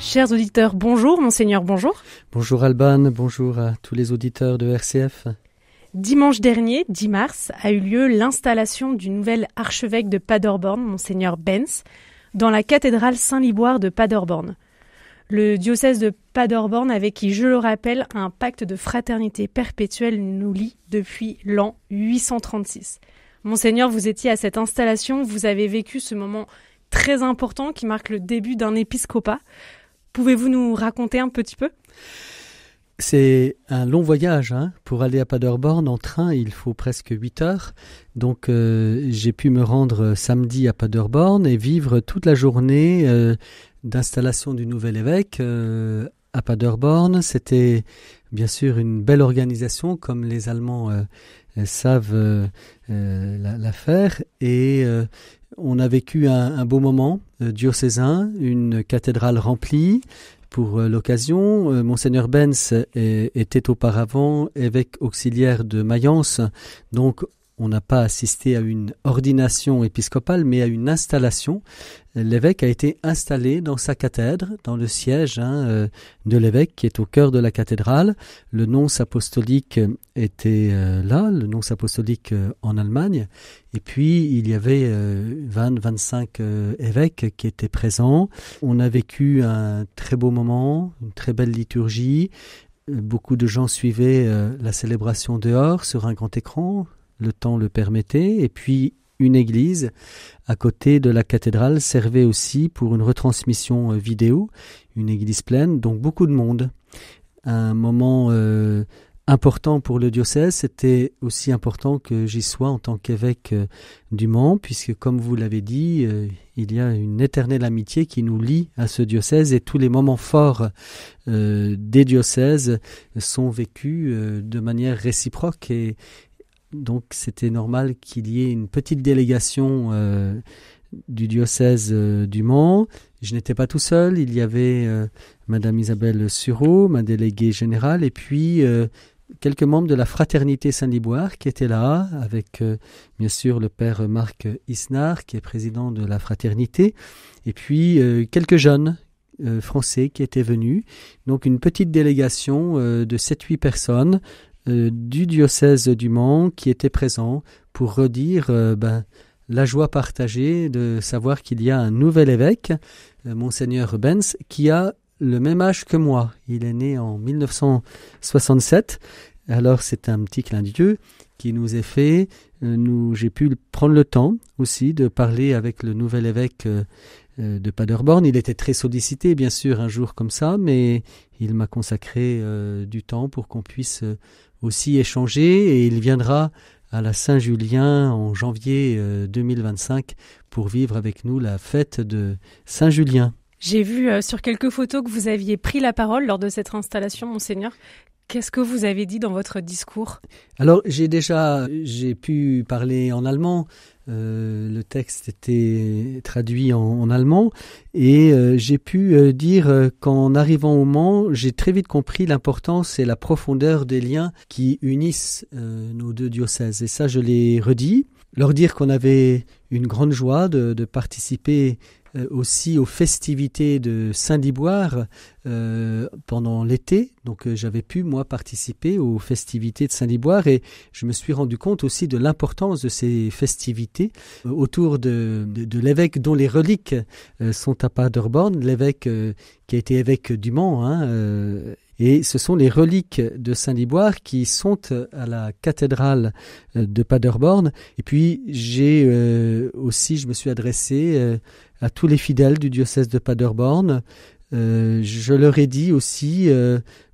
Chers auditeurs, bonjour, Monseigneur, bonjour. Bonjour Alban, bonjour à tous les auditeurs de RCF. Dimanche dernier, 10 mars, a eu lieu l'installation du nouvel archevêque de Paderborn, Monseigneur Benz, dans la cathédrale Saint-Liboire de Paderborn. Le diocèse de Paderborn, avec qui, je le rappelle, un pacte de fraternité perpétuelle nous lie depuis l'an 836. Monseigneur, vous étiez à cette installation, vous avez vécu ce moment très important qui marque le début d'un épiscopat. Pouvez-vous nous raconter un petit peu ? C'est un long voyage pour aller à Paderborn en train, il faut presque 8 heures. Donc j'ai pu me rendre samedi à Paderborn et vivre toute la journée d'installation du nouvel évêque à Paderborn. C'était bien sûr une belle organisation comme les Allemands savent la faire et on a vécu un beau moment diocésain, une cathédrale remplie. Pour l'occasion, Monseigneur Benz était auparavant évêque auxiliaire de Mayence, donc on n'a pas assisté à une ordination épiscopale, mais à une installation. L'évêque a été installé dans sa cathèdre, dans le siège de l'évêque qui est au cœur de la cathédrale. Le nonce apostolique était là, le nonce apostolique en Allemagne. Et puis, il y avait 20-25 évêques qui étaient présents. On a vécu un très beau moment, une très belle liturgie. Beaucoup de gens suivaient la célébration dehors sur un grand écran. Le temps le permettait, et puis une église à côté de la cathédrale servait aussi pour une retransmission vidéo, une église pleine, donc beaucoup de monde. Un moment important pour le diocèse, c'était aussi important que j'y sois en tant qu'évêque du Mans, puisque comme vous l'avez dit, il y a une éternelle amitié qui nous lie à ce diocèse et tous les moments forts des diocèses sont vécus de manière réciproque et donc c'était normal qu'il y ait une petite délégation du diocèse du Mans. Je n'étais pas tout seul, il y avait Madame Isabelle Sureau, ma déléguée générale, et puis quelques membres de la Fraternité Saint-Liboire qui étaient là, avec bien sûr le père Marc Isnard, qui est président de la Fraternité, et puis quelques jeunes français qui étaient venus. Donc une petite délégation de 7-8 personnes, du diocèse du Mans qui était présent pour redire la joie partagée de savoir qu'il y a un nouvel évêque, Monseigneur Benz, qui a le même âge que moi. Il est né en 1967, alors c'est un petit clin d'yeux qui nous est fait. J'ai pu prendre le temps aussi de parler avec le nouvel évêque de Paderborn. Il était très sollicité, bien sûr, un jour comme ça, mais il m'a consacré du temps pour qu'on puisse aussi échanger, et il viendra à la Saint-Julien en janvier 2025 pour vivre avec nous la fête de Saint-Julien. J'ai vu sur quelques photos que vous aviez pris la parole lors de cette installation, Monseigneur. Qu'est-ce que vous avez dit dans votre discours ? Alors, j'ai pu parler en allemand. Le texte était traduit en allemand et j'ai pu dire qu'en arrivant au Mans, j'ai très vite compris l'importance et la profondeur des liens qui unissent nos deux diocèses. Et ça, je l'ai redit. Leur dire qu'on avait une grande joie de participer aussi aux festivités de Saint-Liboire pendant l'été. Donc j'avais pu, moi, participer aux festivités de Saint-Liboire et je me suis rendu compte aussi de l'importance de ces festivités autour de l'évêque dont les reliques sont à Paderborn, l'évêque qui a été évêque du Mans, et ce sont les reliques de Saint-Liboire qui sont à la cathédrale de Paderborn. Et puis je me suis adressé à tous les fidèles du diocèse de Paderborn. Je leur ai dit aussi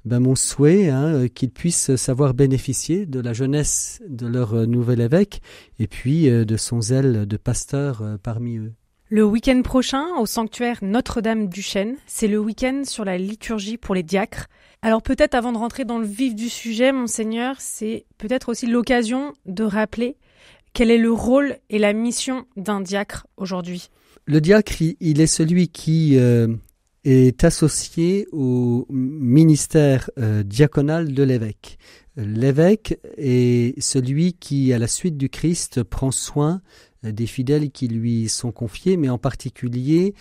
mon souhait qu'ils puissent savoir bénéficier de la jeunesse de leur nouvel évêque et puis de son zèle de pasteur parmi eux. Le week-end prochain, au sanctuaire Notre-Dame du Chêne, c'est le week-end sur la liturgie pour les diacres. Alors peut-être avant de rentrer dans le vif du sujet, Monseigneur, c'est peut-être aussi l'occasion de rappeler quel est le rôle et la mission d'un diacre aujourd'hui. Le diacre, il est celui qui est associé au ministère diaconal de l'évêque. L'évêque est celui qui, à la suite du Christ, prend soin des fidèles qui lui sont confiés, mais en particulier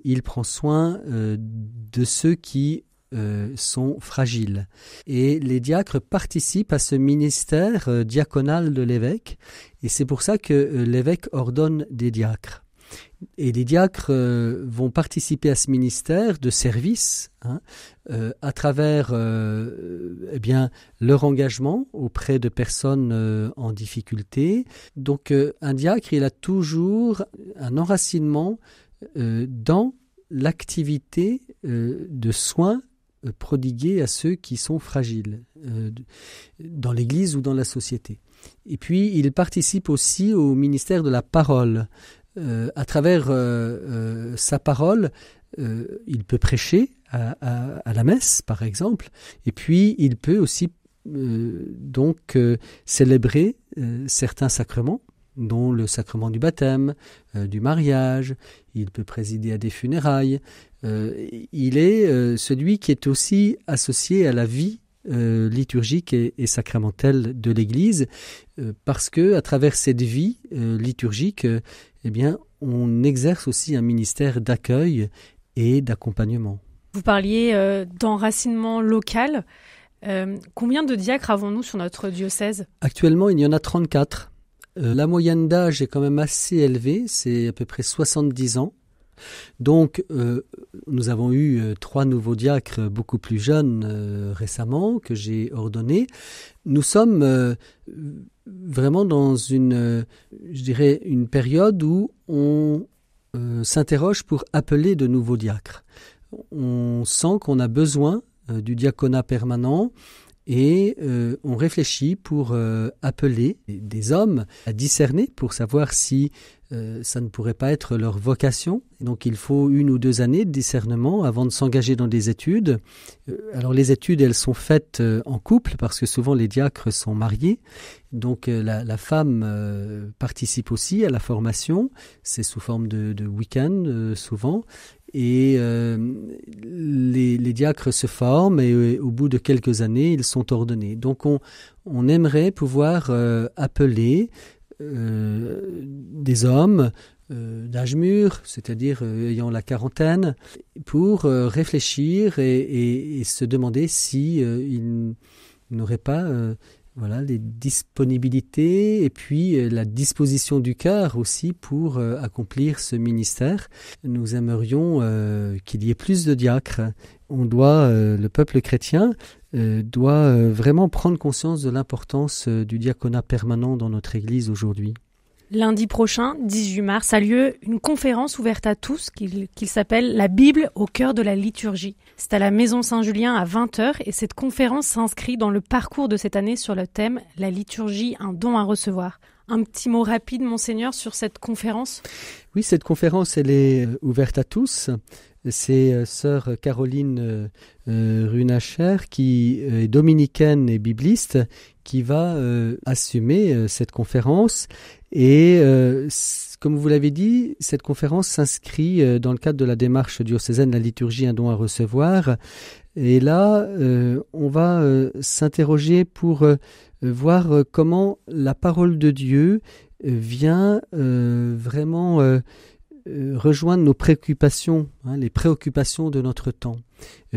il prend soin de ceux qui sont fragiles. Et les diacres participent à ce ministère diaconal de l'évêque, et c'est pour ça que l'évêque ordonne des diacres. Et les diacres vont participer à ce ministère de service à travers leur engagement auprès de personnes en difficulté. Donc un diacre, il a toujours un enracinement dans l'activité de soins prodigués à ceux qui sont fragiles dans l'Église ou dans la société. Et puis il participe aussi au ministère de la parole. À travers sa parole, il peut prêcher à la messe, par exemple, et puis il peut aussi célébrer certains sacrements, dont le sacrement du baptême, du mariage. Il peut présider à des funérailles. Il est celui qui est aussi associé à la vie liturgique et sacramentelle de l'Église, parce que à travers cette vie liturgique, on exerce aussi un ministère d'accueil et d'accompagnement. Vous parliez d'enracinement local. Combien de diacres avons-nous sur notre diocèse ? Actuellement, il y en a 34. La moyenne d'âge est quand même assez élevée, c'est à peu près 70 ans. Donc, nous avons eu 3 nouveaux diacres beaucoup plus jeunes récemment que j'ai ordonnés. Nous sommes vraiment dans une période où on s'interroge pour appeler de nouveaux diacres. On sent qu'on a besoin du diaconat permanent et on réfléchit pour appeler des hommes à discerner pour savoir si ça ne pourrait pas être leur vocation. Donc il faut 1 ou 2 années de discernement avant de s'engager dans des études. Alors les études, elles sont faites en couple parce que souvent les diacres sont mariés. Donc la femme participe aussi à la formation. C'est sous forme de week-end souvent. Et les diacres se forment et au bout de quelques années, ils sont ordonnés. Donc on aimerait pouvoir appeler des hommes d'âge mûr, c'est-à-dire ayant la quarantaine, pour réfléchir et se demander si ils n'auraient pas les disponibilités et puis la disposition du cœur aussi pour accomplir ce ministère. Nous aimerions qu'il y ait plus de diacres. Le peuple chrétien doit vraiment prendre conscience de l'importance du diaconat permanent dans notre Église aujourd'hui. Lundi prochain, 18 mars, a lieu une conférence ouverte à tous qui s'appelle « La Bible au cœur de la liturgie ». C'est à la Maison Saint-Julien à 20h et cette conférence s'inscrit dans le parcours de cette année sur le thème « La liturgie, un don à recevoir ». Un petit mot rapide, Monseigneur, sur cette conférence ? Oui, cette conférence, elle est ouverte à tous. C'est sœur Caroline Runacher, qui est dominicaine et bibliste, qui va assumer cette conférence. Et comme vous l'avez dit, cette conférence s'inscrit dans le cadre de la démarche diocésaine La liturgie, un don à recevoir. Et là, on va s'interroger pour voir comment la parole de Dieu vient vraiment rejoindre nos préoccupations, les préoccupations de notre temps.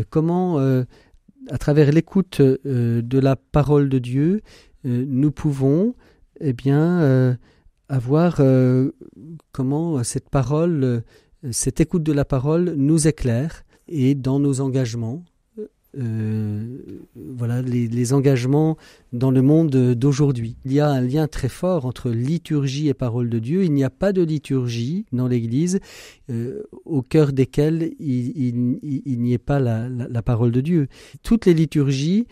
Comment, à travers l'écoute de la parole de Dieu, nous pouvons avoir comment cette parole, cette écoute de la parole nous éclaire et dans nos engagements. Les engagements dans le monde d'aujourd'hui. Il y a un lien très fort entre liturgie et parole de Dieu. Il n'y a pas de liturgie dans l'Église au cœur desquelles il n'y ait pas la parole de Dieu. Toutes les liturgies,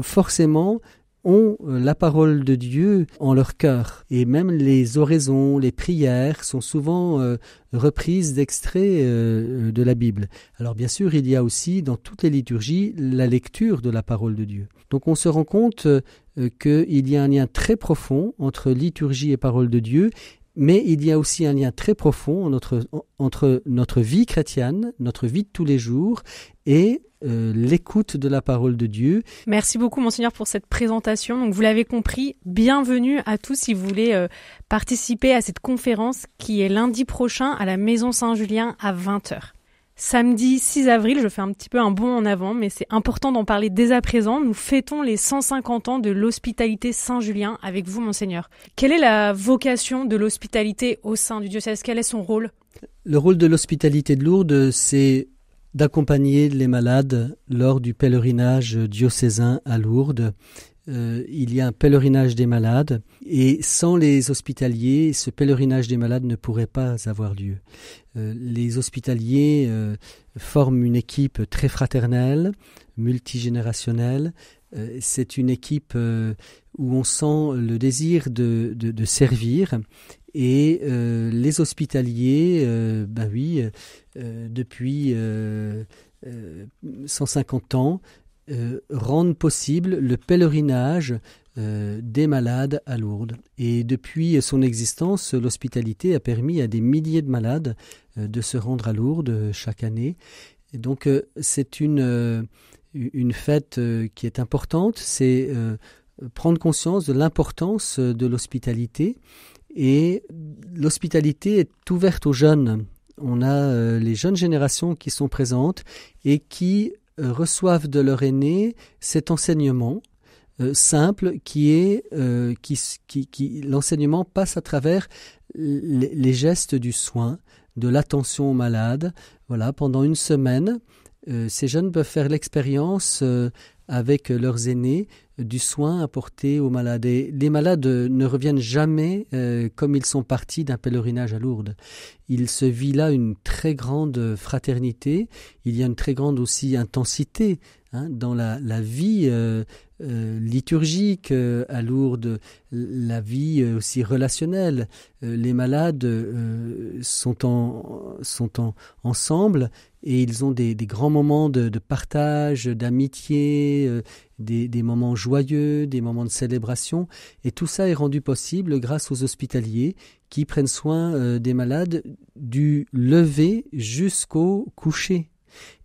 forcément, ont la parole de Dieu en leur cœur. Et même les oraisons, les prières sont souvent reprises d'extraits de la Bible. Alors bien sûr, il y a aussi dans toutes les liturgies la lecture de la parole de Dieu. Donc on se rend compte qu'il y a un lien très profond entre liturgie et parole de Dieu Mais il y a aussi un lien très profond entre notre vie chrétienne, notre vie de tous les jours et l'écoute de la parole de Dieu. Merci beaucoup, Monseigneur, pour cette présentation. Donc, vous l'avez compris, bienvenue à tous si vous voulez participer à cette conférence qui est lundi prochain à la Maison Saint-Julien à 20h. Samedi 6 avril, je fais un petit peu un bond en avant, mais c'est important d'en parler dès à présent. Nous fêtons les 150 ans de l'hospitalité Saint-Julien avec vous, Monseigneur. Quelle est la vocation de l'hospitalité au sein du diocèse? Quel est son rôle? Le rôle de l'hospitalité de Lourdes, c'est d'accompagner les malades lors du pèlerinage diocésain à Lourdes. Il y a un pèlerinage des malades et sans les hospitaliers, ce pèlerinage des malades ne pourrait pas avoir lieu. Les hospitaliers forment une équipe très fraternelle, multigénérationnelle. C'est une équipe où on sent le désir de servir. Et les hospitaliers, depuis 150 ans, rendent possible le pèlerinage des malades à Lourdes. Et depuis son existence, l'hospitalité a permis à des milliers de malades de se rendre à Lourdes chaque année. Et donc c'est une fête qui est importante, c'est prendre conscience de l'importance de l'hospitalité. Et l'hospitalité est ouverte aux jeunes. On a les jeunes générations qui sont présentes et qui reçoivent de leur aîné cet enseignement simple qui est l'enseignement passe à travers les gestes du soin, de l'attention aux malades. Voilà, pendant une semaine, ces jeunes peuvent faire l'expérience avec leurs aînés du soin apporté aux malades. Et les malades ne reviennent jamais comme ils sont partis d'un pèlerinage à Lourdes. Il se vit là une très grande fraternité, il y a une très grande aussi intensité dans la vie liturgique à Lourdes, la vie aussi relationnelle. Les malades sont ensemble et ils ont des grands moments de partage, d'amitié, des moments joyeux, des moments de célébration. Et tout ça est rendu possible grâce aux hospitaliers qui prennent soin des malades du lever jusqu'au coucher.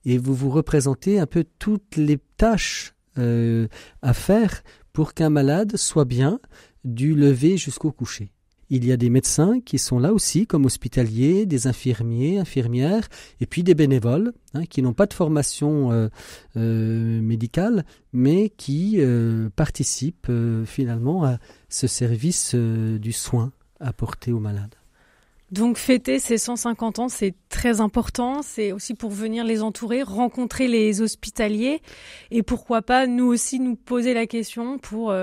Et vous représentez un peu toutes les tâches à faire pour qu'un malade soit bien du lever jusqu'au coucher. Il y a des médecins qui sont là aussi comme hospitaliers, des infirmiers, infirmières, et puis des bénévoles qui n'ont pas de formation médicale, mais qui participent finalement à ce service du soin apporté aux malades. Donc fêter ces 150 ans, c'est très important, c'est aussi pour venir les entourer, rencontrer les hospitaliers et pourquoi pas nous aussi nous poser la question pour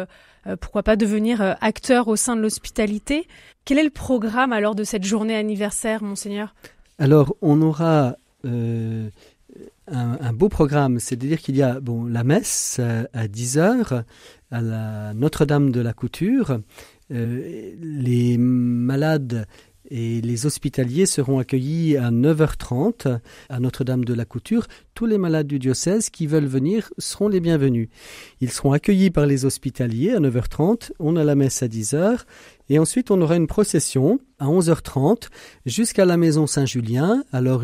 pourquoi pas devenir acteur au sein de l'hospitalité. Quel est le programme alors de cette journée anniversaire, Monseigneur? Alors on aura un beau programme, c'est-à-dire qu'il y a la messe à 10h à la Notre-Dame de la Couture. Les malades et les hospitaliers seront accueillis à 9h30 à Notre-Dame de la Couture. Tous les malades du diocèse qui veulent venir seront les bienvenus. Ils seront accueillis par les hospitaliers à 9h30. On a la messe à 10h. Et ensuite, on aura une procession à 11h30 jusqu'à la Maison Saint-Julien. Alors,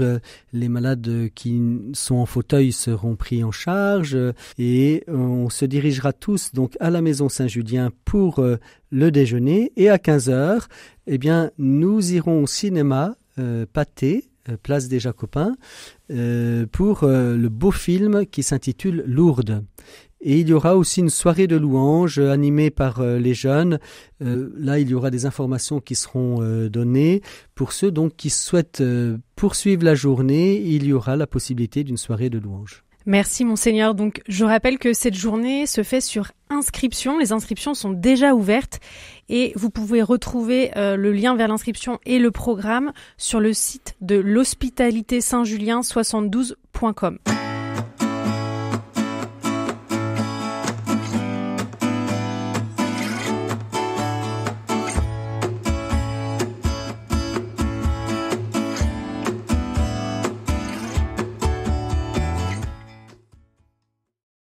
les malades qui sont en fauteuil seront pris en charge et on se dirigera tous donc à la Maison Saint-Julien pour le déjeuner. Et à 15h, nous irons au cinéma Pathé, place des Jacobins, pour le beau film qui s'intitule Lourdes. Et il y aura aussi une soirée de louanges animée par les jeunes. Là, il y aura des informations qui seront données. Pour ceux donc qui souhaitent poursuivre la journée, il y aura la possibilité d'une soirée de louanges. Merci Monseigneur. Donc je rappelle que cette journée se fait sur inscription. Les inscriptions sont déjà ouvertes et vous pouvez retrouver le lien vers l'inscription et le programme sur le site de l'hospitalité Saint-Julien 72.com.